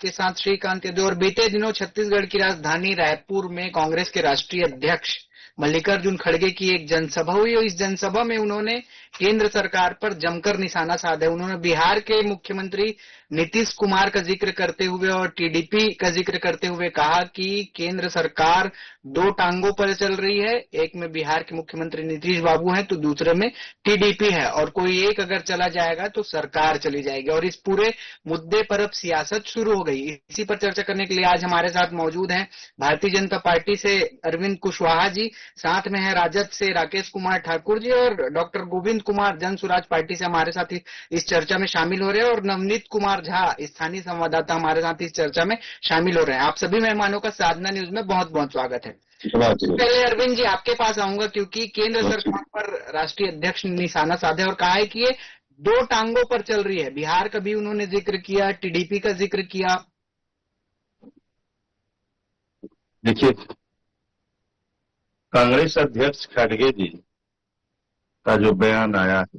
आपके साथ श्रीकांत यादव। और बीते दिनों छत्तीसगढ़ की राजधानी रायपुर में कांग्रेस के राष्ट्रीय अध्यक्ष मल्लिकार्जुन खड़गे की एक जनसभा हुई और इस जनसभा में उन्होंने केंद्र सरकार पर जमकर निशाना साधा। उन्होंने बिहार के मुख्यमंत्री नीतीश कुमार का जिक्र करते हुए और टीडीपी का जिक्र करते हुए कहा कि केंद्र सरकार दो टांगों पर चल रही है, एक में बिहार के मुख्यमंत्री नीतीश बाबू हैं तो दूसरे में टीडीपी है, और कोई एक अगर चला जाएगा तो सरकार चली जाएगी। और इस पूरे मुद्दे पर अब सियासत शुरू हो गई। इसी पर चर्चा करने के लिए आज हमारे साथ मौजूद हैं भारतीय जनता पार्टी से अरविंद कुशवाहा जी, साथ में है राजद से राकेश कुमार ठाकुर जी, और डॉक्टर गोविंद कुमार जन सुराज पार्टी से हमारे साथ इस चर्चा में शामिल हो रहे हैं, और नवनीत कुमार झा स्थानीय संवाददाता हमारे साथ इस चर्चा में शामिल हो रहे हैं। आप सभी मेहमानों का साधना न्यूज में बहुत बहुत स्वागत है। पहले अरविंद जी आपके पास आऊंगा, क्योंकि केंद्र सरकार पर राष्ट्रीय अध्यक्ष ने निशाना साधा और कहा है कि ये दो टांगों पर चल रही है। बिहार का भी उन्होंने जिक्र किया, टीडीपी का जिक्र किया। देखिए, कांग्रेस अध्यक्ष खड़गे जी का जो बयान आया है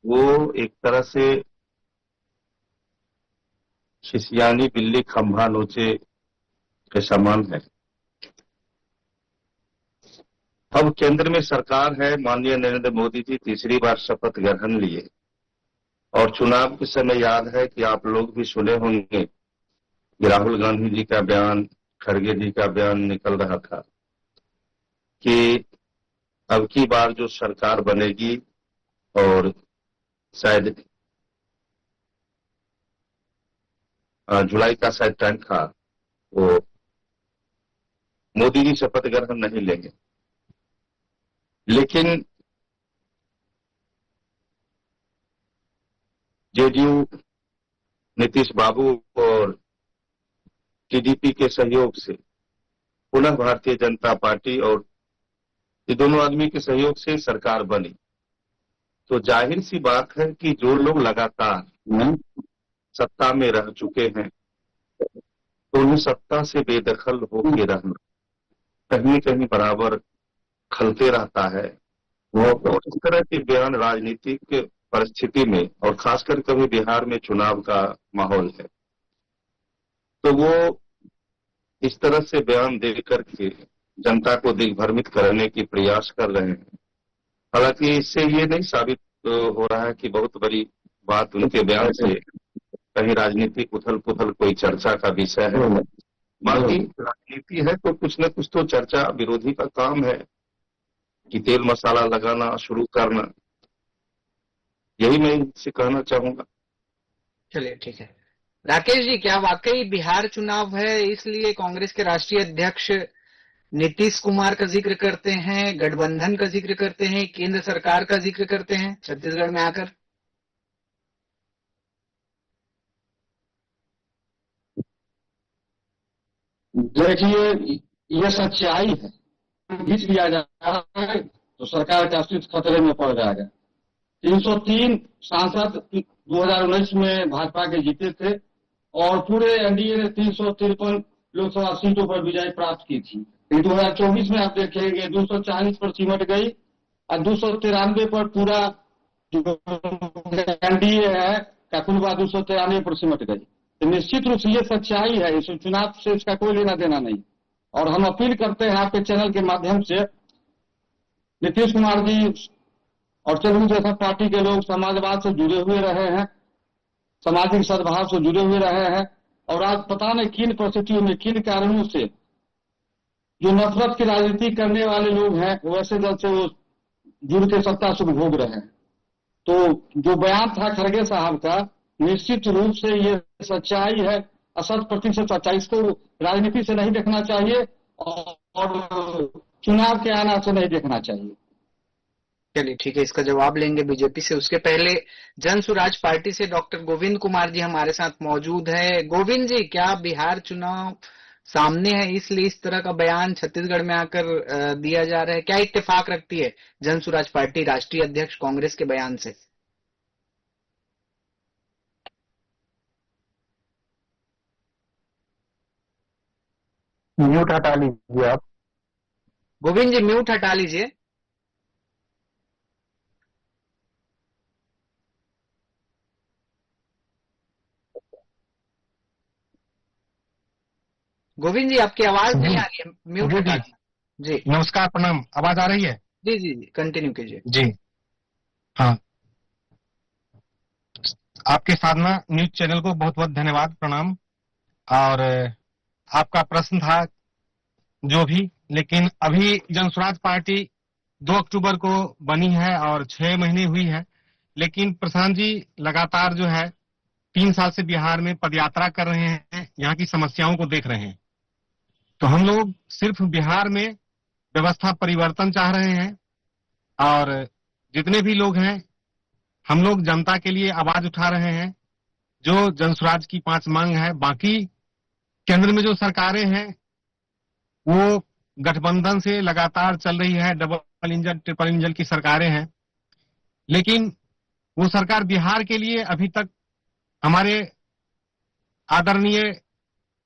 वो एक तरह से शिशियानी बिल्ली खंभा नोचे के समान है। अब केंद्र में सरकार है, माननीय नरेंद्र मोदी जी तीसरी बार शपथ ग्रहण लिए और चुनाव के समय याद है कि आप लोग भी सुने होंगे कि राहुल गांधी जी का बयान, खड़गे जी का बयान निकल रहा था कि अब की बार जो सरकार बनेगी और शायद जुलाई का शायद टाइम था, वो मोदी जी शपथ ग्रहण नहीं लेंगे। लेकिन जेडीयू, नीतीश बाबू और टीडीपी के सहयोग से पुनः भारतीय जनता पार्टी और ये दोनों आदमी के सहयोग से सरकार बनी, तो जाहिर सी बात है कि जो लोग लगातार सत्ता में रह चुके हैं तो उन्हें सत्ता से बेदखल होकर रहना कहीं कहीं बराबर खलते रहता है। और इस तरह के बयान राजनीतिक परिस्थिति में और खासकर कभी बिहार में चुनाव का माहौल है तो वो इस तरह से बयान दे करके जनता को दिग्भ्रमित करने की प्रयास कर रहे हैं। हालांकि इससे ये नहीं साबित हो रहा है कि बहुत बड़ी बात उनके बयान से कहीं राजनीतिक उथल पुथल कोई चर्चा का विषय है। बाकी राजनीति है तो कुछ न कुछ तो चर्चा विरोधी का काम है कि तेल मसाला लगाना शुरू करना, यही मैं इनसे कहना चाहूंगा। चलिए ठीक है। राकेश जी, क्या वाकई बिहार चुनाव है इसलिए कांग्रेस के राष्ट्रीय अध्यक्ष नीतीश कुमार का जिक्र करते हैं, गठबंधन का जिक्र करते हैं, केंद्र सरकार का जिक्र करते हैं छत्तीसगढ़ में आकर? देखिए, ये सच्चाई है। खींच लिया जा रहा है तो सरकार का अस्तित्व खतरे में पड़ जाएगा। 303 सांसद 2019 में भाजपा के जीते थे और पूरे एनडीए ने 353 लोकसभा सीटों पर विजय प्राप्त की थी। 2024 में आप देखेंगे 240 पर सिमट गई और 293 पर पूरा जो एनडीए है का कुल 293 पर सिमट गई। तो निश्चित रूप से ये सच्चाई है, इस चुनाव से इसका कोई लेना देना नहीं। और हम अपील करते हैं आपके चैनल के माध्यम से, नीतीश कुमार जी और तेलुगु देशम पार्टी के लोग समाजवाद से जुड़े हुए रहे हैं, सामाजिक सद्भाव से जुड़े हुए रहे हैं, और आज पता नहीं किन परिस्थितियों में, किन कारणों से जो नफरत की राजनीति करने वाले लोग हैं वैसे दल से वो जुड़ के सत्ता सुख भोग रहे हैं। तो जो बयान था खड़गे साहब का, निश्चित रूप से ये सच्चाई है, 80% सच्चाई। इसको राजनीति से नहीं देखना चाहिए और चुनाव के आना से नहीं देखना चाहिए। चलिए ठीक है, इसका जवाब लेंगे बीजेपी से। उसके पहले जन सुराज पार्टी से डॉक्टर गोविंद कुमार जी हमारे साथ मौजूद है। गोविंद जी, क्या बिहार चुनाव सामने है इसलिए इस तरह का बयान छत्तीसगढ़ में आकर दिया जा रहा है? क्या इत्तेफाक रखती है जन सुराज पार्टी राष्ट्रीय अध्यक्ष कांग्रेस के बयान से? म्यूट हटा लीजिए आप। गोविंद जी म्यूट हटा लीजिए। गोविंद जी, आपकी आवाज नहीं आ रही है, म्यूट जी हटा जी, दीजिए। जी नमस्कार, प्रणाम। आवाज आ रही है? जी जी जी, कंटिन्यू कीजिए। जी हाँ, आपके साधना न्यूज चैनल को बहुत बहुत धन्यवाद, प्रणाम। और आपका प्रश्न था जो भी, लेकिन अभी जनसुराज पार्टी 2 अक्टूबर को बनी है और 6 महीने हुई है। लेकिन प्रशांत जी लगातार जो है 3 साल से बिहार में पदयात्रा कर रहे हैं, यहाँ की समस्याओं को देख रहे हैं। तो हम लोग सिर्फ बिहार में व्यवस्था परिवर्तन चाह रहे हैं, और जितने भी लोग हैं हम लोग जनता के लिए आवाज उठा रहे हैं। जो जनसुराज की 5 मांग है, बाकी केंद्र में जो सरकारें हैं वो गठबंधन से लगातार चल रही है, डबल इंजन ट्रिपल इंजन की सरकारें हैं, लेकिन वो सरकार बिहार के लिए अभी तक, हमारे आदरणीय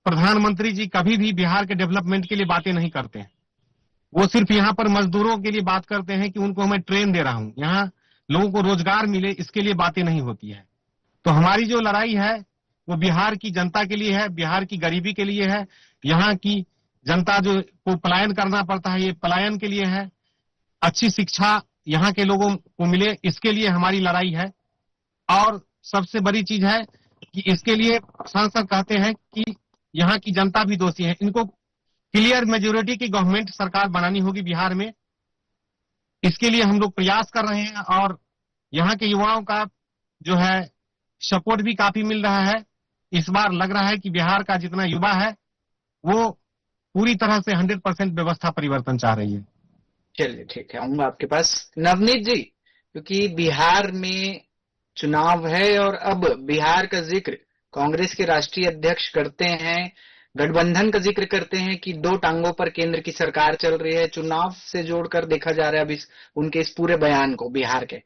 प्रधानमंत्री जी कभी भी बिहार के डेवलपमेंट के लिए बातें नहीं करते हैं। वो सिर्फ यहाँ पर मजदूरों के लिए बात करते हैं कि उनको मैं ट्रेन दे रहा हूं, यहाँ लोगों को रोजगार मिले, इसके लिए बातें नहीं होती है। तो हमारी जो लड़ाई है वो बिहार की जनता के लिए है, बिहार की गरीबी के लिए है, यहाँ की जनता जो को पलायन करना पड़ता है, ये पलायन के लिए है। अच्छी शिक्षा यहाँ के लोगों को मिले, इसके लिए हमारी लड़ाई है। और सबसे बड़ी चीज है कि इसके लिए सांसद कहते हैं कि यहाँ की जनता भी दोषी है, इनको क्लियर मेजोरिटी की गवर्नमेंट सरकार बनानी होगी बिहार में। इसके लिए हम लोग प्रयास कर रहे हैं, और यहाँ के युवाओं का जो है सपोर्ट भी काफी मिल रहा है। इस बार लग रहा है कि बिहार का जितना युवा है वो पूरी तरह से 100% व्यवस्था परिवर्तन चाह रही है। चलिए ठीक है, आऊंगा आपके पास। नवनीत जी, क्योंकि बिहार में चुनाव है और अब बिहार का जिक्र कांग्रेस के राष्ट्रीय अध्यक्ष करते हैं, गठबंधन का जिक्र करते हैं कि 2 टांगों पर केंद्र की सरकार चल रही है, चुनाव से जोड़कर देखा जा रहा है अब उनके इस पूरे बयान को बिहार के।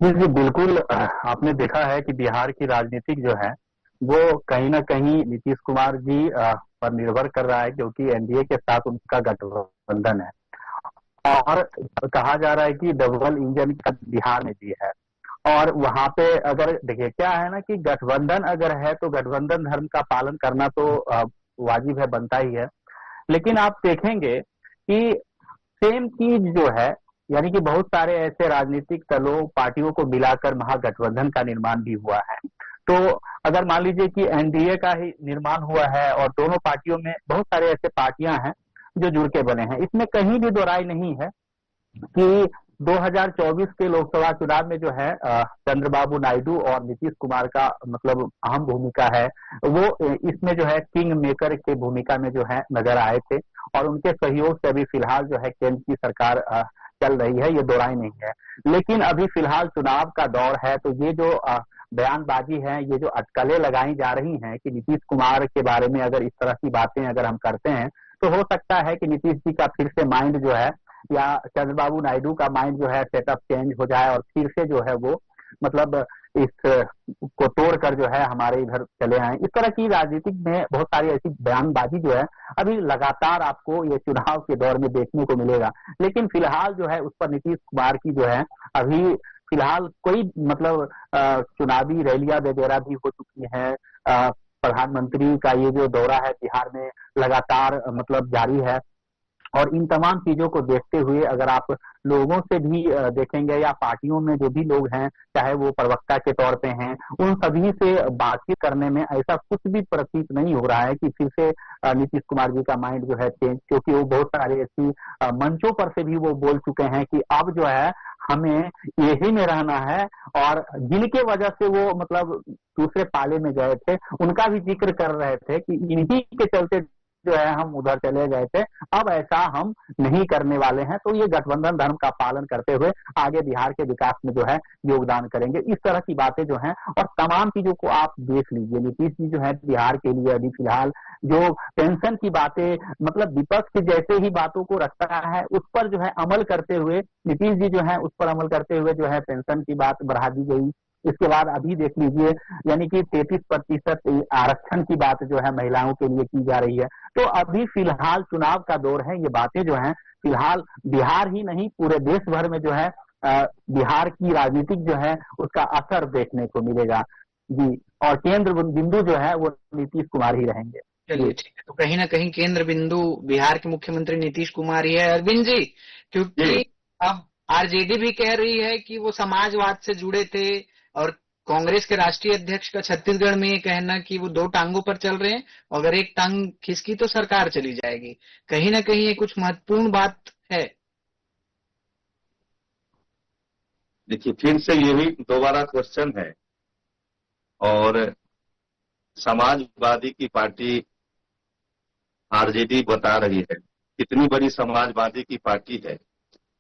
जी जी, बिल्कुल। आपने देखा है कि बिहार की राजनीतिक जो है वो कहीं ना कहीं नीतीश कुमार जी पर निर्भर कर रहा है, क्योंकि एनडीए के साथ उनका गठबंधन है, और कहा जा रहा है कि डबल इंजन का बिहार में भी है। और वहां पे अगर देखिए क्या है ना कि गठबंधन अगर है तो गठबंधन धर्म का पालन करना तो वाजिब है, बनता ही है। लेकिन आप देखेंगे कि सेम चीज जो है, यानी कि बहुत सारे ऐसे राजनीतिक दलों पार्टियों को मिलाकर महागठबंधन का निर्माण भी हुआ है। तो अगर मान लीजिए कि एनडीए का ही निर्माण हुआ है और दोनों पार्टियों में बहुत सारे ऐसे पार्टियां हैं जो जुड़ के बने हैं, इसमें कहीं भी दो राय नहीं है कि 2024 के लोकसभा चुनाव में जो है चंद्रबाबू नायडू और नीतीश कुमार का मतलब अहम भूमिका है। वो इसमें जो है किंग मेकर के भूमिका में जो है नजर आए थे, और उनके सहयोग से अभी फिलहाल जो है केंद्र की सरकार चल रही है, ये दो राय नहीं है। लेकिन अभी फिलहाल चुनाव का दौर है, तो ये जो बयानबाजी है, ये जो अटकलें लगाई जा रही हैं कि नीतीश कुमार के बारे में अगर इस तरह की बातें अगर हम करते हैं तो हो सकता है कि नीतीश जी का फिर से माइंड जो है, या चंद्रबाबू नायडू का माइंड जो है सेटअप चेंज हो जाए और फिर से जो है वो मतलब इस को तोड़कर जो है हमारे इधर चले आए। इस तरह की राजनीतिक में बहुत सारी ऐसी बयानबाजी जो है अभी लगातार आपको ये चुनाव के दौर में देखने को मिलेगा। लेकिन फिलहाल जो है उस पर नीतीश कुमार की जो है अभी फिलहाल कोई मतलब चुनावी रैलियां वगैरह भी हो चुकी हैं। प्रधानमंत्री का ये जो दौरा है बिहार में लगातार मतलब जारी है, और इन तमाम चीजों को देखते हुए अगर आप लोगों से भी देखेंगे या पार्टियों में जो भी लोग हैं, चाहे वो प्रवक्ता के तौर पे हैं, उन सभी से बातचीत करने में ऐसा कुछ भी प्रतीत नहीं हो रहा है कि फिर से नीतीश कुमार जी का माइंड जो है चेंज, क्योंकि वो बहुत सारे ऐसी मंचों पर से भी वो बोल चुके हैं कि अब जो है हमें यही में रहना है, और जिनके वजह से वो मतलब दूसरे पाले में गए थे उनका भी जिक्र कर रहे थे कि इन्हीं के चलते जो है हम उधर चले गए थे, अब ऐसा हम नहीं करने वाले हैं। तो ये गठबंधन धर्म का पालन करते हुए आगे बिहार के विकास में जो है योगदान करेंगे। इस तरह की बातें जो हैं, और तमाम चीजों को आप देख लीजिए, नीतीश जी जो है बिहार के लिए अभी फिलहाल जो पेंशन की बातें मतलब विपक्ष की जैसे ही बातों को रखता है उस पर जो है अमल करते हुए, नीतीश जी जो है उस पर अमल करते हुए जो है पेंशन की बात बढ़ा दी गई। इसके बाद अभी देख लीजिए, यानी कि 33% आरक्षण की बात जो है महिलाओं के लिए की जा रही है। तो अभी फिलहाल चुनाव का दौर है, ये बातें जो हैं फिलहाल बिहार ही नहीं पूरे देश भर में जो है बिहार की राजनीतिक जो है उसका असर देखने को मिलेगा। जी और केंद्र बिंदु जो है वो नीतीश कुमार ही रहेंगे। चलिए ठीक है, तो कहीं ना कहीं केंद्र बिंदु बिहार के मुख्यमंत्री नीतीश कुमार ही है अरविंद जी, क्योंकि अब आरजेडी भी कह रही है कि वो समाजवाद से जुड़े थे, और कांग्रेस के राष्ट्रीय अध्यक्ष का छत्तीसगढ़ में ये कहना कि वो 2 टांगों पर चल रहे हैं, अगर एक टांग खिसकी तो सरकार चली जाएगी। कहीं ना कहीं ये कुछ महत्वपूर्ण बात है। देखिए, फिर से यही दोबारा क्वेश्चन है, और समाजवादी की पार्टी आरजेडी बता रही है, कितनी बड़ी समाजवादी की पार्टी है,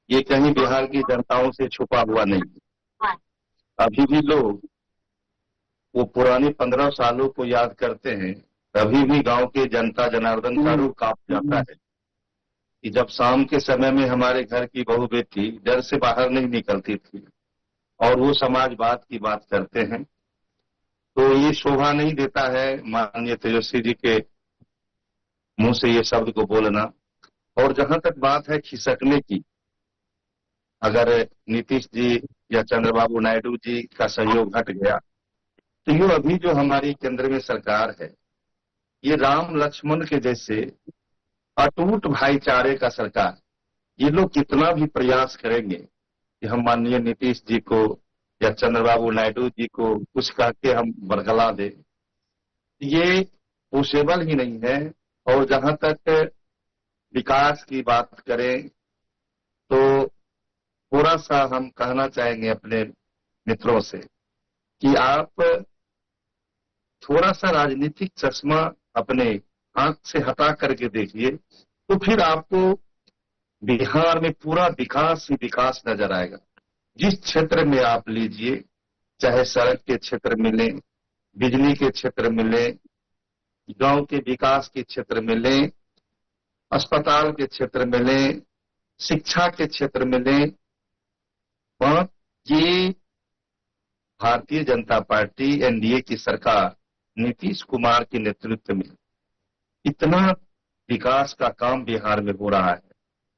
ये कहीं बिहार की जनताओं से छुपा हुआ नहीं है। अभी भी लोग वो पुराने 15 सालों को याद करते हैं, अभी भी गांव के जनता जनार्दन का रूह कांप जाता है कि जब शाम के समय में हमारे घर की बहू बेटी घर से बाहर नहीं निकलती थी और वो समाजवाद की बात करते हैं, तो ये शोभा नहीं देता है माननीय तेजस्वी जी के मुंह से ये शब्द को बोलना। और जहां तक बात है खिसकने की, अगर नीतीश जी या चंद्रबाबू नायडू जी का सहयोग हट गया तो ये अभी जो हमारी केंद्र में सरकार है, ये राम लक्ष्मण के जैसे अटूट भाईचारे का सरकार, ये लोग कितना भी प्रयास करेंगे कि हम माननीय नीतीश जी को या चंद्रबाबू नायडू जी को कुछ कह के हम बरगला दे, ये पॉसिबल ही नहीं है। और जहां तक विकास की बात करें तो थोड़ा सा हम कहना चाहेंगे अपने मित्रों से कि आप थोड़ा सा राजनीतिक चश्मा अपने आंख से हटा करके देखिए, तो फिर आपको बिहार में पूरा विकास ही विकास नजर आएगा। जिस क्षेत्र में आप लीजिए, चाहे सड़क के क्षेत्र मिले, बिजली के क्षेत्र मिले, गांव के विकास के क्षेत्र मिले, अस्पताल के क्षेत्र मिले, शिक्षा के क्षेत्र मिले, वहां ये भारतीय जनता पार्टी एनडीए की सरकार नीतीश कुमार के नेतृत्व में इतना विकास का काम बिहार में हो रहा है।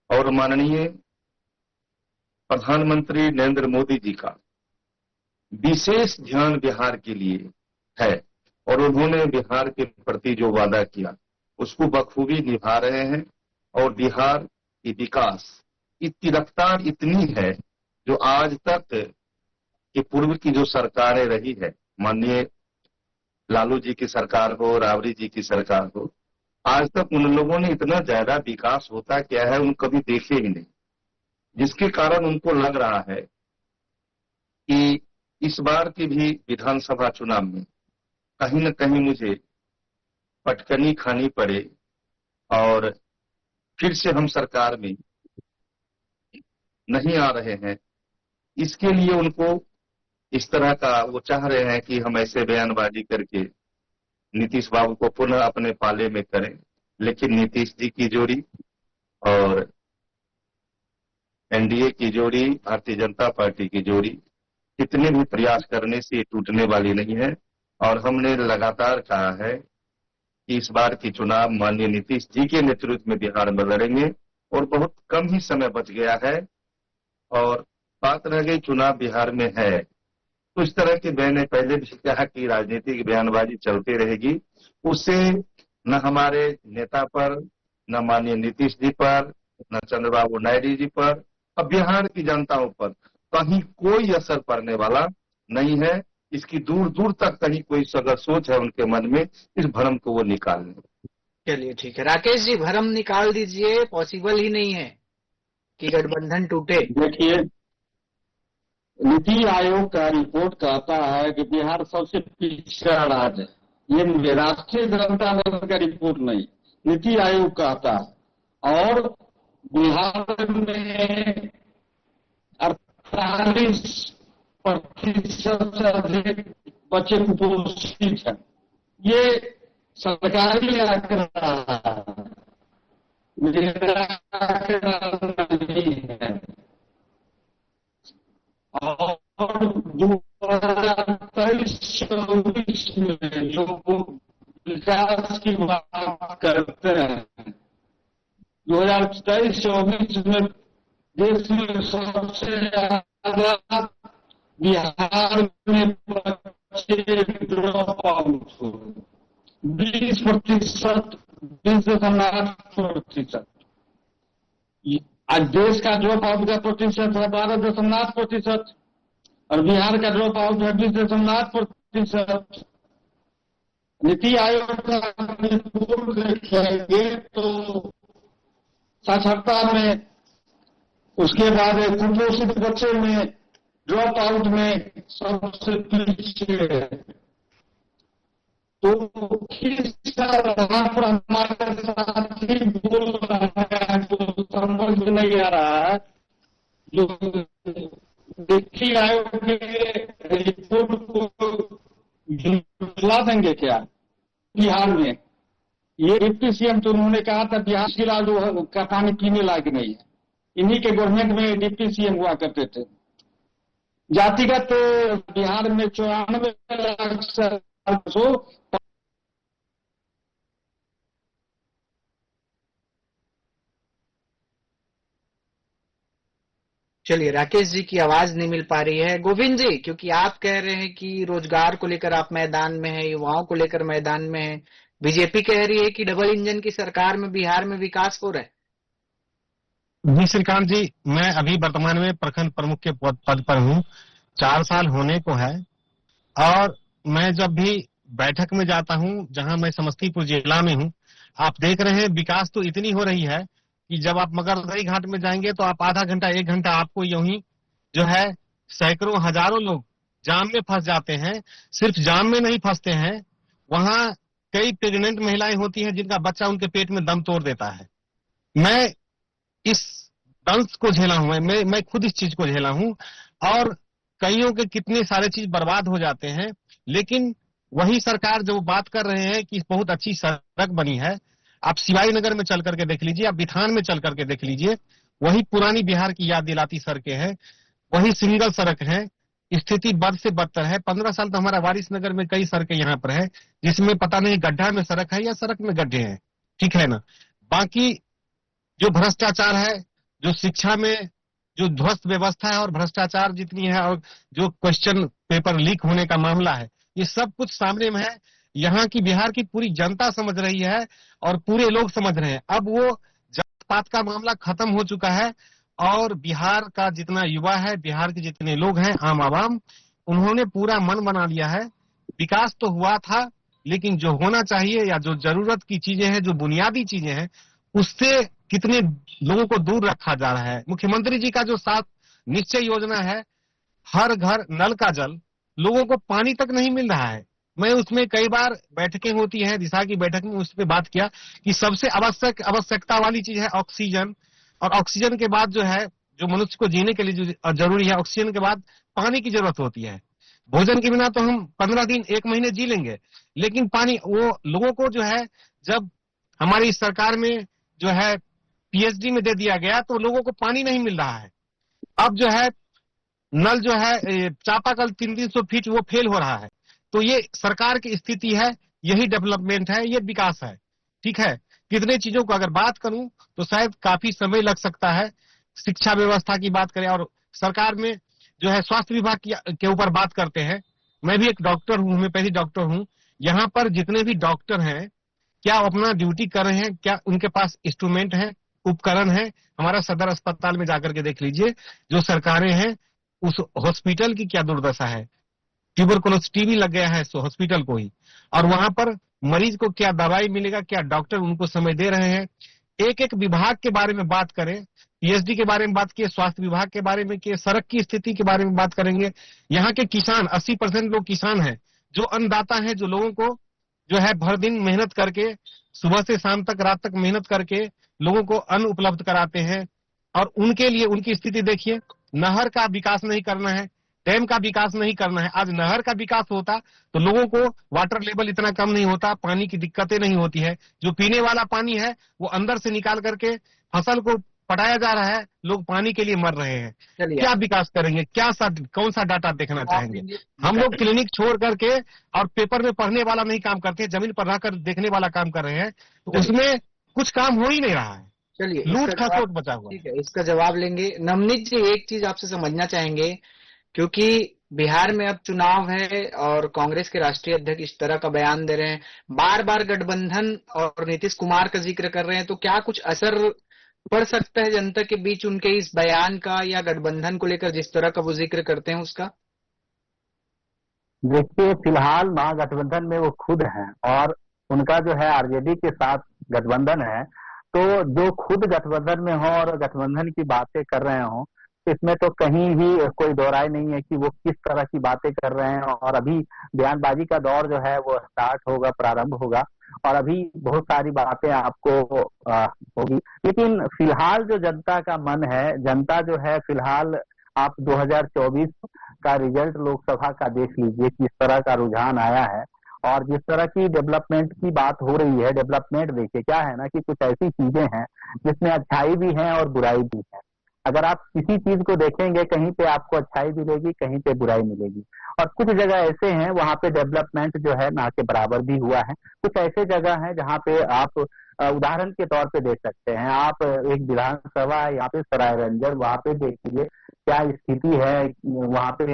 और माननीय प्रधानमंत्री नरेंद्र मोदी जी का विशेष ध्यान बिहार के लिए है, और उन्होंने बिहार के प्रति जो वादा किया उसको बखूबी निभा रहे हैं। और बिहार की विकास की रफ्तार इतनी है जो आज तक कि पूर्व की जो सरकारें रही है, माननीय लालू जी की सरकार हो, राबड़ी जी की सरकार हो, आज तक उन लोगों ने इतना ज्यादा विकास होता क्या है उन कभी देखे ही नहीं, जिसके कारण उनको लग रहा है कि इस बार की भी विधानसभा चुनाव में कहीं न कहीं मुझे पटकनी खानी पड़े और फिर से हम सरकार में नहीं आ रहे हैं। इसके लिए उनको इस तरह का वो चाह रहे हैं कि हम ऐसे बयानबाजी करके नीतीश बाबू को पुनः अपने पाले में करें। लेकिन नीतीश जी की जोड़ी और एनडीए की जोड़ी, भारतीय जनता पार्टी की जोड़ी कितने भी प्रयास करने से टूटने वाली नहीं है। और हमने लगातार कहा है कि इस बार की चुनाव माननीय नीतीश जी के नेतृत्व में बिहार में लड़ेंगे, और बहुत कम ही समय बच गया है और बात रह गई चुनाव बिहार में है। तो इस तरह की मैंने पहले भी कहा कि राजनीतिक बयानबाजी चलती रहेगी, उससे न हमारे नेता पर, न माननीय नीतीश जी पर, न चंद्रबाबू नायडू जी पर, अब बिहार की जनताओं पर कहीं कोई असर पड़ने वाला नहीं है। इसकी दूर दूर तक कहीं कोई अगर सोच है उनके मन में, इस भ्रम को वो निकाल लें। चलिए ठीक है, राकेश जी भ्रम निकाल दीजिए, पॉसिबल ही नहीं है कि गठबंधन टूटे। देखिए, नीति आयोग का रिपोर्ट कहता है कि बिहार सबसे पिछड़ा राज्य है। ये राष्ट्रीय जनता दल का रिपोर्ट नहीं, नीति आयोग कहता है। और बिहार में 48% से अधिक बच्चे कुपोषित हैं। ये सरकारी आंकड़ा है, मेरा आंकड़ा नहीं है। और 2023-24 में जो विकास की बात करते हैं, 2023-24 में देश में सबसे ज्यादा बिहार में बच्चे ड्रॉप आउट हुए, 20%, 20.8%। आज देश का ड्रॉप आउट का प्रतिशत है 12.8% और बिहार का ड्रॉप आउट है 20.8%। नीति आयोग का रिपोर्ट देखेंगे तो साक्षरता में, उसके बाद कुपोषित बच्चे में, ड्रॉप आउट में सबसे पीछे है। तो किस तरह पर हमारे साथी बोल रहा है तो समझ नहीं आ रहा है। जो नीति आयोग के रिपोर्ट को झुला देंगे क्या बिहार में? ये डिप्टी सीएम तो उन्होंने कहा था बिहार जिला जो का पानी पीने लायक नहीं है। इन्हीं के गवर्नमेंट में डिप्टी सीएम हुआ करते थे। जातिगत बिहार में 94 लाख से चलिए, राकेश जी की आवाज नहीं मिल पा रही है। गोविंद जी, क्योंकि आप कह रहे हैं कि रोजगार को लेकर आप मैदान में हैं, युवाओं को लेकर मैदान में हैं, बीजेपी कह रही है कि डबल इंजन की सरकार में बिहार में विकास हो रहा है। जी श्रीकांत जी, मैं अभी वर्तमान में प्रखंड प्रमुख के पद पर हूँ। 4 साल होने को है और मैं जब भी बैठक में जाता हूँ, जहां मैं समस्तीपुर जिला में हूँ, आप देख रहे हैं विकास तो इतनी हो रही है कि जब आप मगरदरी घाट में जाएंगे तो आप आधा घंटा 1 घंटा आपको यूं ही जो है सैकड़ों हजारों लोग जाम में फंस जाते हैं। सिर्फ जाम में नहीं फंसते हैं, वहां कई प्रेग्नेंट महिलाएं होती हैं जिनका बच्चा उनके पेट में दम तोड़ देता है। मैं इस दंश को झेला हूं, मैं खुद इस चीज को झेला हूं और कईयों के कितने सारे चीज बर्बाद हो जाते हैं। लेकिन वही सरकार जो बात कर रहे हैं कि बहुत अच्छी सड़क बनी है, आप शिवाजी नगर में चल करके देख लीजिए, आप बिथान में चल करके देख लीजिए, वही पुरानी बिहार की याद दिलाती सड़कें हैं, वही सिंगल सड़क है। स्थिति बद से बदतर है। 15 साल तो हमारा वारिस नगर में कई सड़कें यहाँ पर है जिसमें पता नहीं गड्ढा में सड़क है या सड़क में गड्ढे हैं, ठीक है ना। बाकी जो भ्रष्टाचार है, जो शिक्षा में जो ध्वस्त व्यवस्था है और भ्रष्टाचार जितनी है और जो क्वेश्चन पेपर लीक होने का मामला है, ये सब कुछ सामने में है। यहाँ की बिहार की पूरी जनता समझ रही है और पूरे लोग समझ रहे हैं। अब वो जात पात का मामला खत्म हो चुका है और बिहार का जितना युवा है, बिहार के जितने लोग हैं, आम आवाम, उन्होंने पूरा मन बना लिया है। विकास तो हुआ था, लेकिन जो होना चाहिए या जो जरूरत की चीजें हैं, जो बुनियादी चीजें हैं, उससे कितने लोगों को दूर रखा जा रहा है। मुख्यमंत्री जी का जो 7 निश्चय योजना है, हर घर नल का जल, लोगों को पानी तक नहीं मिल रहा है। मैं उसमें कई बार बैठकें होती हैं, दिशा की बैठक में उस पर बात किया कि सबसे आवश्यकता वाली चीज है ऑक्सीजन, और ऑक्सीजन के बाद जो है, जो मनुष्य को जीने के लिए जो जरूरी है, ऑक्सीजन के बाद पानी की जरूरत होती है। भोजन के बिना तो हम 15 दिन 1 महीने जी लेंगे, लेकिन पानी, वो लोगों को जो है, जब हमारी सरकार में जो है पीएचडी में दे दिया गया तो लोगों को पानी नहीं मिल रहा है। अब जो है नल जो है चापाकल 300 फीट वो फेल हो रहा है। तो ये सरकार की स्थिति है, यही डेवलपमेंट है, ये विकास है, ठीक है। कितने चीजों को अगर बात करूं तो शायद काफी समय लग सकता है। शिक्षा व्यवस्था की बात करें और सरकार में जो है स्वास्थ्य विभाग के ऊपर बात करते हैं। मैं भी एक डॉक्टर हूं, होम्योपैथी डॉक्टर हूं। यहाँ पर जितने भी डॉक्टर हैं, क्या अपना ड्यूटी कर रहे हैं? क्या उनके पास इंस्ट्रूमेंट है, उपकरण है? हमारा सदर अस्पताल में जाकर के देख लीजिए, जो सरकारें हैं, उस हॉस्पिटल की क्या दुर्दशा है। ट्यूबरकुलोसिस टीबी लग गया है सो हॉस्पिटल को ही, और वहां पर मरीज को क्या दवाई मिलेगा, क्या डॉक्टर उनको समय दे रहे हैं। एक एक विभाग के बारे में बात करें, पीएचडी के बारे में बात किए, स्वास्थ्य विभाग के बारे में किए, सड़क की स्थिति के बारे में बात करेंगे। यहाँ के किसान 80% लोग किसान हैं, जो अन्नदाता हैं, जो लोगों को जो है भर दिन मेहनत करके, सुबह से शाम तक, रात तक मेहनत करके लोगों को अन्न उपलब्ध कराते हैं। और उनके लिए उनकी स्थिति देखिए। नहर का विकास नहीं करना है, डैम का विकास नहीं करना है। आज नहर का विकास होता तो लोगों को वाटर लेवल इतना कम नहीं होता, पानी की दिक्कतें नहीं होती है। जो पीने वाला पानी है वो अंदर से निकाल करके फसल को पटाया जा रहा है, लोग पानी के लिए मर रहे हैं। क्या विकास करेंगे? कौन सा डाटा देखना चाहेंगे? हम लोग क्लिनिक छोड़ करके और पेपर में पढ़ने वाला नहीं काम करते, जमीन पर रहकर देखने वाला काम कर रहे हैं, तो उसमें कुछ काम हो ही नहीं रहा है। चलिए, लूट खसोट बचा हुआ। ठीक है, इसका जवाब लेंगे। नवनीत जी, एक चीज आपसे समझना चाहेंगे, क्योंकि बिहार में अब चुनाव है और कांग्रेस के राष्ट्रीय अध्यक्ष इस तरह का बयान दे रहे हैं, बार बार गठबंधन और नीतीश कुमार का जिक्र कर रहे हैं, तो क्या कुछ असर पड़ सकता है जनता के बीच उनके इस बयान का या गठबंधन को लेकर जिस तरह का वो जिक्र करते हैं उसका? देखिए, फिलहाल महागठबंधन में वो खुद हैं और उनका जो है आरजेडी के साथ गठबंधन है। तो जो खुद गठबंधन में हो और गठबंधन की बातें कर रहे हो, तो इसमें तो कहीं भी कोई दो राय नहीं है कि वो किस तरह की बातें कर रहे हैं। और अभी बयानबाजी का दौर जो है वो स्टार्ट होगा, प्रारंभ होगा, और अभी बहुत सारी बातें आपको होगी। लेकिन फिलहाल जो जनता का मन है, जनता जो है फिलहाल, आप 2024 का रिजल्ट लोकसभा का देख लीजिए, किस तरह का रुझान आया है और जिस तरह की डेवलपमेंट की बात हो रही है। डेवलपमेंट देखिए क्या है ना, कि कुछ ऐसी चीजें हैं जिसमें अच्छाई भी है और बुराई भी है। अगर आप किसी चीज को देखेंगे, कहीं पे आपको अच्छाई मिलेगी, कहीं पे बुराई मिलेगी। और कुछ जगह ऐसे हैं वहां पे डेवलपमेंट जो है ना के बराबर भी हुआ है। कुछ ऐसे जगह है जहाँ पे आप उदाहरण के तौर पे देख सकते हैं, आप एक विधानसभा है यहाँ पे सरायरंजन, वहां पे देखिए क्या स्थिति है। वहां पे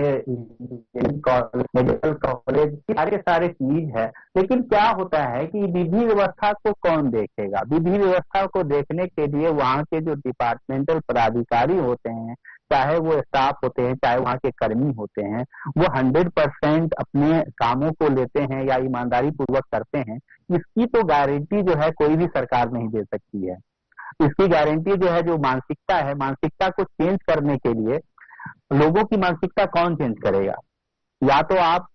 मेडिकल कॉलेज, सारे सारे चीज है। लेकिन क्या होता है कि विधि व्यवस्था को कौन देखेगा? विधि व्यवस्था को देखने के लिए वहाँ के जो डिपार्टमेंटल पदाधिकारी होते हैं, चाहे वो स्टाफ होते हैं, चाहे वहाँ के कर्मी होते हैं, वो 100% अपने कामों को लेते हैं या ईमानदारी पूर्वक करते हैं। इसकी तो गारंटी जो है कोई भी सरकार नहीं दे सकती है। इसकी गारंटी जो है, जो मानसिकता है, मानसिकता को चेंज करने के लिए लोगों की मानसिकता कौन चेंज करेगा? या तो आप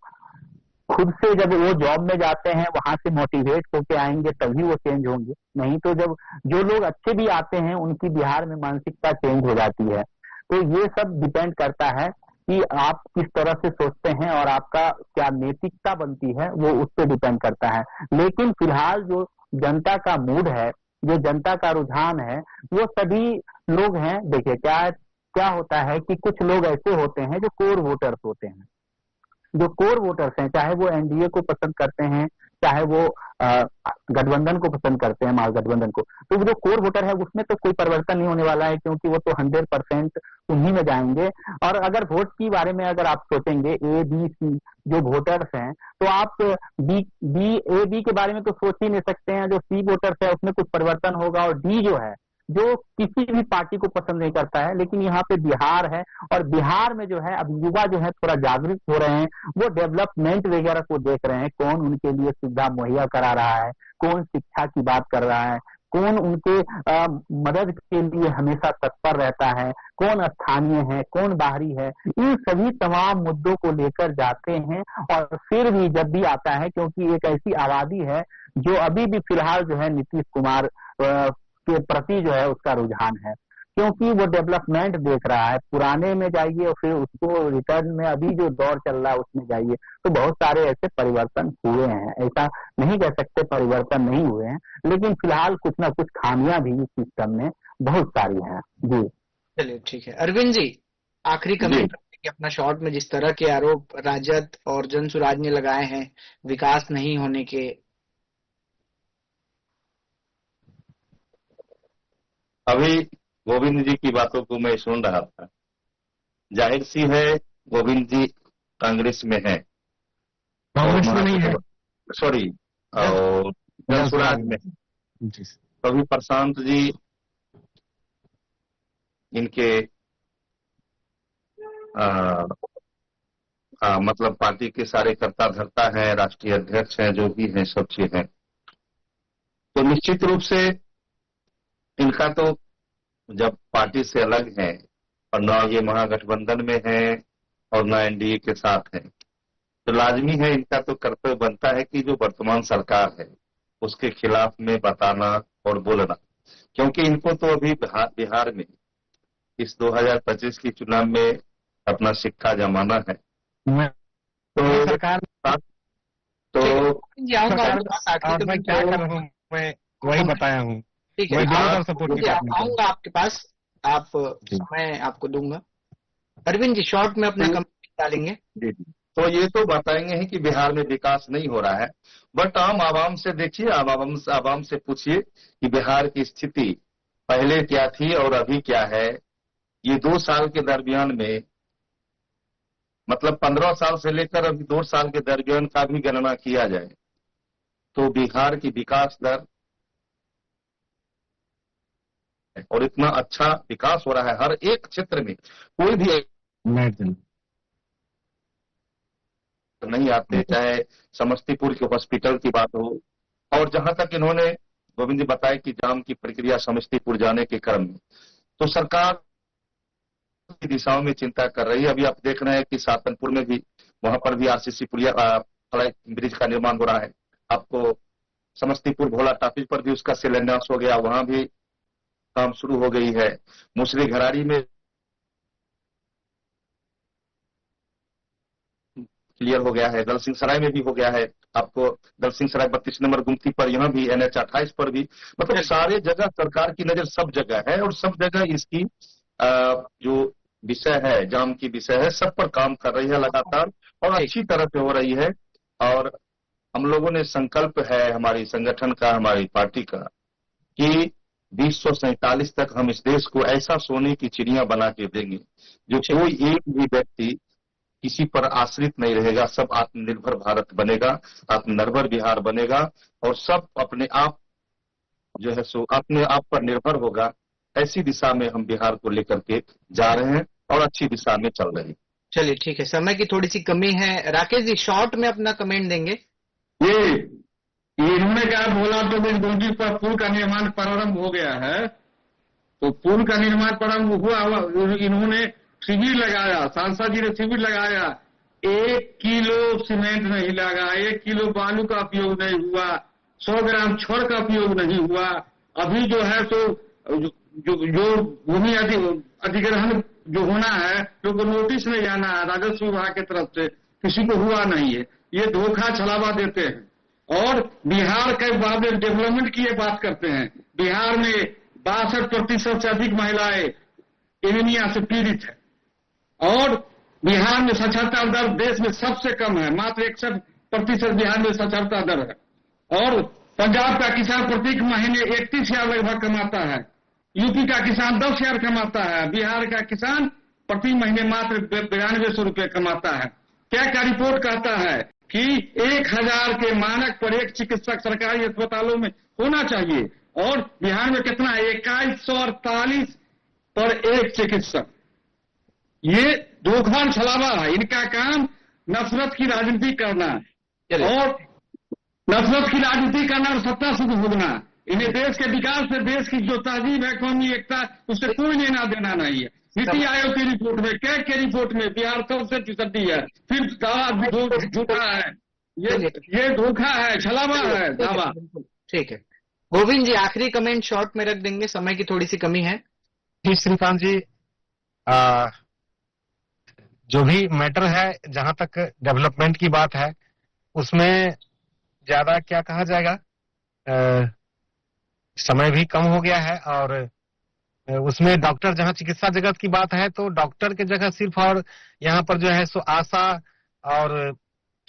खुद से जब वो जॉब में जाते हैं वहां से मोटिवेट होके आएंगे तभी वो चेंज होंगे, नहीं तो जब जो लोग अच्छे भी आते हैं उनकी बिहार में मानसिकता चेंज हो जाती है। तो ये सब डिपेंड करता है कि आप किस तरह से सोचते हैं और आपका क्या नैतिकता बनती है, वो उस पर डिपेंड करता है। लेकिन फिलहाल जो जनता का मूड है, जो जनता का रुझान है, वो सभी लोग हैं। देखिए क्या क्या होता है कि कुछ लोग ऐसे होते हैं जो कोर वोटर्स होते हैं। जो कोर वोटर्स हैं, चाहे वो एनडीए को पसंद करते हैं, चाहे वो गठबंधन को पसंद करते हैं, महागठबंधन को, तो वो जो कोर वोटर है उसमें तो कोई परिवर्तन नहीं होने वाला है, क्योंकि वो तो 100% उन्हीं में जाएंगे। और अगर वोट के बारे में अगर आप सोचेंगे, ए बी सी जो वोटर्स हैं, तो आप बी के बारे में तो सोच ही नहीं सकते हैं। जो सी वोटर्स है उसमें कुछ परिवर्तन होगा, और डी जो है जो किसी भी पार्टी को पसंद नहीं करता है। लेकिन यहाँ पे बिहार है, और बिहार में जो है अब युवा जो है थोड़ा जागरूक हो रहे हैं, वो डेवलपमेंट वगैरह को देख रहे हैं, कौन उनके लिए सुविधा मुहैया करा रहा है, कौन शिक्षा की बात कर रहा है, कौन उनके मदद के लिए हमेशा तत्पर रहता है, कौन स्थानीय है, कौन बाहरी है। इन सभी तमाम मुद्दों को लेकर जाते हैं। और फिर भी जब भी आता है, क्योंकि एक ऐसी आबादी है जो अभी भी फिलहाल जो है नीतीश कुमार के प्रति जो है उसका रुझान है, क्योंकि वो डेवलपमेंट देख रहा है। पुराने में जाइए और फिर उसको रिटर्न में अभी जो दौर चल रहा है उसमें जाइए, तो बहुत सारे ऐसे परिवर्तन हुए हैं। ऐसा नहीं कह सकते परिवर्तन नहीं हुए हैं, लेकिन फिलहाल कुछ ना कुछ खामियां भी इस सिस्टम में बहुत सारी हैं। जी चलिए ठीक है। अरविंद जी, आखिरी कमेंट अपना शॉर्ट में, जिस तरह के आरोप राजद और जनसुराज ने लगाए हैं विकास नहीं होने के। अभी गोविंद जी की बातों को मैं सुन रहा था, जाहिर सी है गोविंद जी कांग्रेस में है, कांग्रेस में नहीं है, सॉरी, और जनसुराज में। कभी प्रशांत जी इनके मतलब पार्टी के सारे कर्ता धर्ता हैं, राष्ट्रीय अध्यक्ष हैं, जो भी हैं, सब चीज हैं। तो निश्चित रूप से इनका तो जब पार्टी से अलग है और न ये महागठबंधन में है और न एनडीए के साथ है, तो लाजमी है इनका तो कर्तव्य बनता है कि जो वर्तमान सरकार है उसके खिलाफ में बताना और बोलना, क्योंकि इनको तो अभी बिहार में इस 2025 की चुनाव में अपना सिक्का जमाना है। तो सरकार तो और मैं क्या कर रहा हूँ, मैं वही बताया हूँ। ठीक है, सपोर्ट आऊंगा आपके पास, आप समय आपको दूंगा। अरविंद जी शॉर्ट में अपना कमेंट डालेंगे। तो ये तो बताएंगे ही कि बिहार में विकास नहीं हो रहा है, बट आम आवाम से देखिए, आवाम से पूछिए कि बिहार की स्थिति पहले क्या थी और अभी क्या है। ये 2 साल के दरमियान में मतलब 15 साल से लेकर अभी 2 साल के दरमियान का भी गणना किया जाए तो बिहार की विकास दर और इतना अच्छा विकास हो रहा है हर एक क्षेत्र में, कोई भी नहीं आते, चाहे समस्तीपुर के हॉस्पिटल की बात हो, और जहां तक इन्होंने गोविंद जी बताया कि जाम की प्रक्रिया समस्तीपुर जाने के क्रम में, तो सरकार की दिशाओं में चिंता कर रही है। अभी आप देख रहे हैं कि सातनपुर में भी, वहां पर भी आरसीसी पुलिया फ्लाई ब्रिज का निर्माण हो रहा है। आपको समस्तीपुर भोला टापी पर भी उसका शिलान्यास हो गया, वहां भी काम शुरू हो गई है। मुसरी घरारी में क्लियर हो गया है, दलसिंह सराय में भी हो गया है। आपको दलसिंह सराय 32 नंबर गुमती पर, यहाँ भी NH 28 पर भी, मतलब सारे जगह सरकार की नजर सब जगह है और सब जगह इसकी जो विषय है, जाम की विषय है, सब पर काम कर रही है लगातार और अच्छी तरह से हो रही है। और हम लोगों ने संकल्प है हमारी संगठन का, हमारी पार्टी का, कि 2047 तक हम इस देश को ऐसा सोने की चिड़िया बना के देंगे जो कोई एक भी व्यक्ति किसी पर आश्रित नहीं रहेगा, सब आत्मनिर्भर भारत बनेगा, आत्मनिर्भर बिहार बनेगा और सब अपने आप जो है सो अपने आप पर निर्भर होगा। ऐसी दिशा में हम बिहार को लेकर के जा रहे हैं और अच्छी दिशा में चल रहे हैं। चलिए ठीक है, समय की थोड़ी सी कमी है। राकेश जी शॉर्ट में अपना कमेंट देंगे। ये इन्होंने क्या बोला, तो गुमटी पर पुल का निर्माण प्रारंभ हो गया है, तो पुल का निर्माण प्रारंभ हुआ, इन्होंने शिविर लगाया, सांसद जी ने शिविर लगाया, 1 किलो सीमेंट नहीं लगा, 1 किलो बालू का उपयोग नहीं हुआ, 100 ग्राम छड़ का उपयोग नहीं हुआ। अभी जो है तो जो भूमि अधिग्रहण जो होना है, लोग नोटिस में जाना है राजस्व विभाग की तरफ से, किसी को हुआ नहीं है। ये धोखा छलावा देते हैं और बिहार के बाद डेवलपमेंट की ये बात करते हैं। बिहार में 62% से अधिक महिलाएं एनीमिया से पीड़ित है और बिहार में साक्षरता दर देश में सबसे कम है, मात्र 61% बिहार में साक्षरता दर है। और पंजाब का किसान प्रत्येक महीने 31,000 लगभग कमाता है, यूपी का किसान 10,000 कमाता है, बिहार का किसान प्रति महीने मात्र 9200 रुपये कमाता है। क्या रिपोर्ट कहता है कि 1000 के मानक पर एक चिकित्सक सरकारी अस्पतालों में होना चाहिए और बिहार में कितना है, 2148 पर एक चिकित्सक। ये धोखा छलावा है, इनका काम नफरत की राजनीति करना और नफरत की राजनीति करना और सत्ता से भोगना। इन्हें देश के विकास से, देश की जो तहजीब है, कौमी एकता, उससे कोई लेना देना नहीं है। नीति आयोग की रिपोर्ट में, कैग की रिपोर्ट में बिहार सबसे पिछड़ी है, फिर दावा झूठा है, ये धोखा है, छलावा है, दावा। ठीक है, गोविंद जी आखिरी कमेंट शॉर्ट में रख देंगे, समय की थोड़ी सी कमी है। जी श्रीकांत जी, जो भी मैटर है, जहां तक डेवलपमेंट की बात है, उसमें ज्यादा क्या कहा जाएगा, समय भी कम हो गया है और उसमें डॉक्टर, जहां चिकित्सा जगत की बात है तो डॉक्टर के जगह सिर्फ और यहाँ पर जो है सो आशा और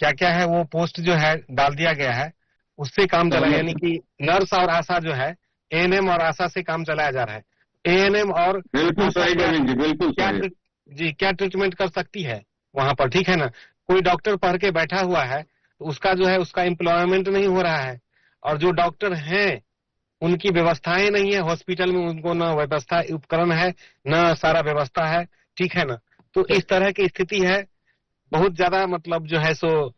क्या क्या है वो पोस्ट जो है डाल दिया गया है, उससे काम चला, यानी कि नर्स और आशा जो है, ANM और आशा से काम चलाया जा रहा है। ANM और बिल्कुल सही करेंगे, बिल्कुल क्या ट्रीटमेंट कर सकती है वहां पर, ठीक है ना। कोई डॉक्टर पढ़ के बैठा हुआ है तो उसका जो है उसका एम्प्लॉयमेंट नहीं हो रहा है, और जो डॉक्टर हैं उनकी व्यवस्थाएं नहीं है हॉस्पिटल में, उनको न व्यवस्था उपकरण है न सारा व्यवस्था है, ठीक है ना। तो इस तरह की स्थिति है, बहुत ज्यादा मतलब जो है सो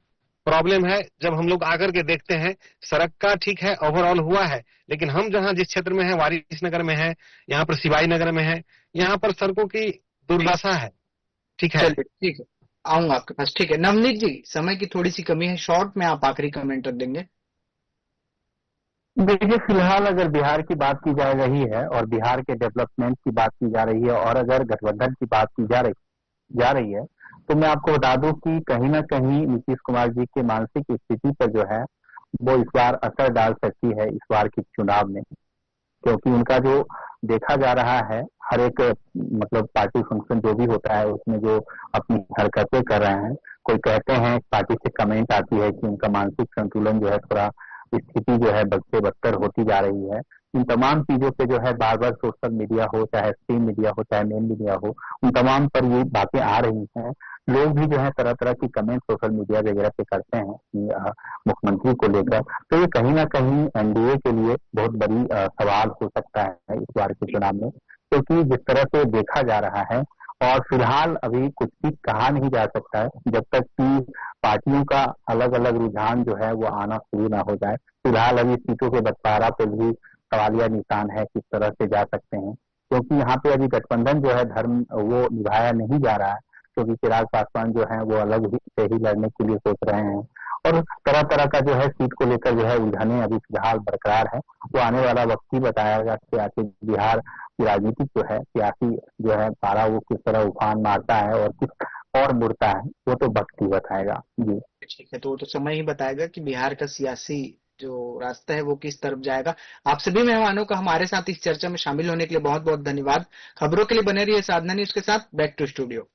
प्रॉब्लम है। जब हम लोग आकर के देखते हैं, सड़क का ठीक है ओवरऑल हुआ है, लेकिन हम जहां जिस क्षेत्र में है, वारिस नगर में है, यहाँ पर सिवाई नगर में है, यहाँ पर सड़कों की दुर्दशा है, ठीक है। ठीक है, आऊंगा आपके पास। ठीक है नवनीत जी, समय की थोड़ी सी कमी है, शॉर्ट में आप आखिरी कमेंट रख देंगे। देखिए, फिलहाल अगर बिहार की बात की जा रही है और बिहार के डेवलपमेंट की बात की जा रही है और अगर गठबंधन की बात की जा रही है, तो मैं आपको बता दूं कि कहीं ना कहीं नीतीश कुमार जी के मानसिक स्थिति पर जो है वो इस बार असर डाल सकती है इस बार के चुनाव में, क्योंकि उनका जो देखा जा रहा है, हर एक मतलब पार्टी फंक्शन जो भी होता है उसमें जो अपनी हरकतें कर रहे हैं, कोई कहते हैं पार्टी से कमेंट आती है कि उनका मानसिक संतुलन जो है थोड़ा स्थिति जो है बद से बदतर होती जा रही है। इन तमाम चीजों पे जो है बार बार सोशल मीडिया हो, चाहे स्ट्रीम मीडिया हो, चाहे मेन मीडिया हो, उन तमाम पर ये बातें आ रही हैं। लोग भी जो है तरह तरह की कमेंट सोशल मीडिया वगैरह पे करते हैं कि मुख्यमंत्री को लेकर, तो ये कहीं ना कहीं एनडीए के लिए बहुत बड़ी सवाल हो सकता है इस बार के चुनाव में, क्योंकि जिस तरह से देखा जा रहा है, और फिलहाल अभी कुछ भी कहा नहीं जा सकता है जब तक कि पार्टियों का अलग अलग रुझान जो है वो आना शुरू ना हो जाए। फिलहाल अभी सीटों के बंटवारा पर भी सवालिया निशान है, किस तरह से जा सकते हैं, क्योंकि यहाँ पे अभी गठबंधन जो है धर्म वो निभाया नहीं जा रहा है, क्योंकि चिराग पासवान जो है वो अलग ही से ही लड़ने के लिए सोच रहे हैं, और तरह तरह का जो है सीट को लेकर जो है उलझने अभी फिलहाल बरकरार है। वो आने वाला वक्त ही बताएगा कि आखिर बिहार की राजनीति जो है, सियासी जो है पारा वो किस तरह उफान मारता है और किस और मुड़ता है, वो तो वक्त ही बताएगा। जी ठीक है, तो वो तो समय ही बताएगा कि बिहार का सियासी जो रास्ता है वो किस तरफ जाएगा। आप सभी मेहमानों का हमारे साथ इस चर्चा में शामिल होने के लिए बहुत बहुत धन्यवाद। खबरों के लिए बने रहिए साधना न्यूज के साथ। Back to studio.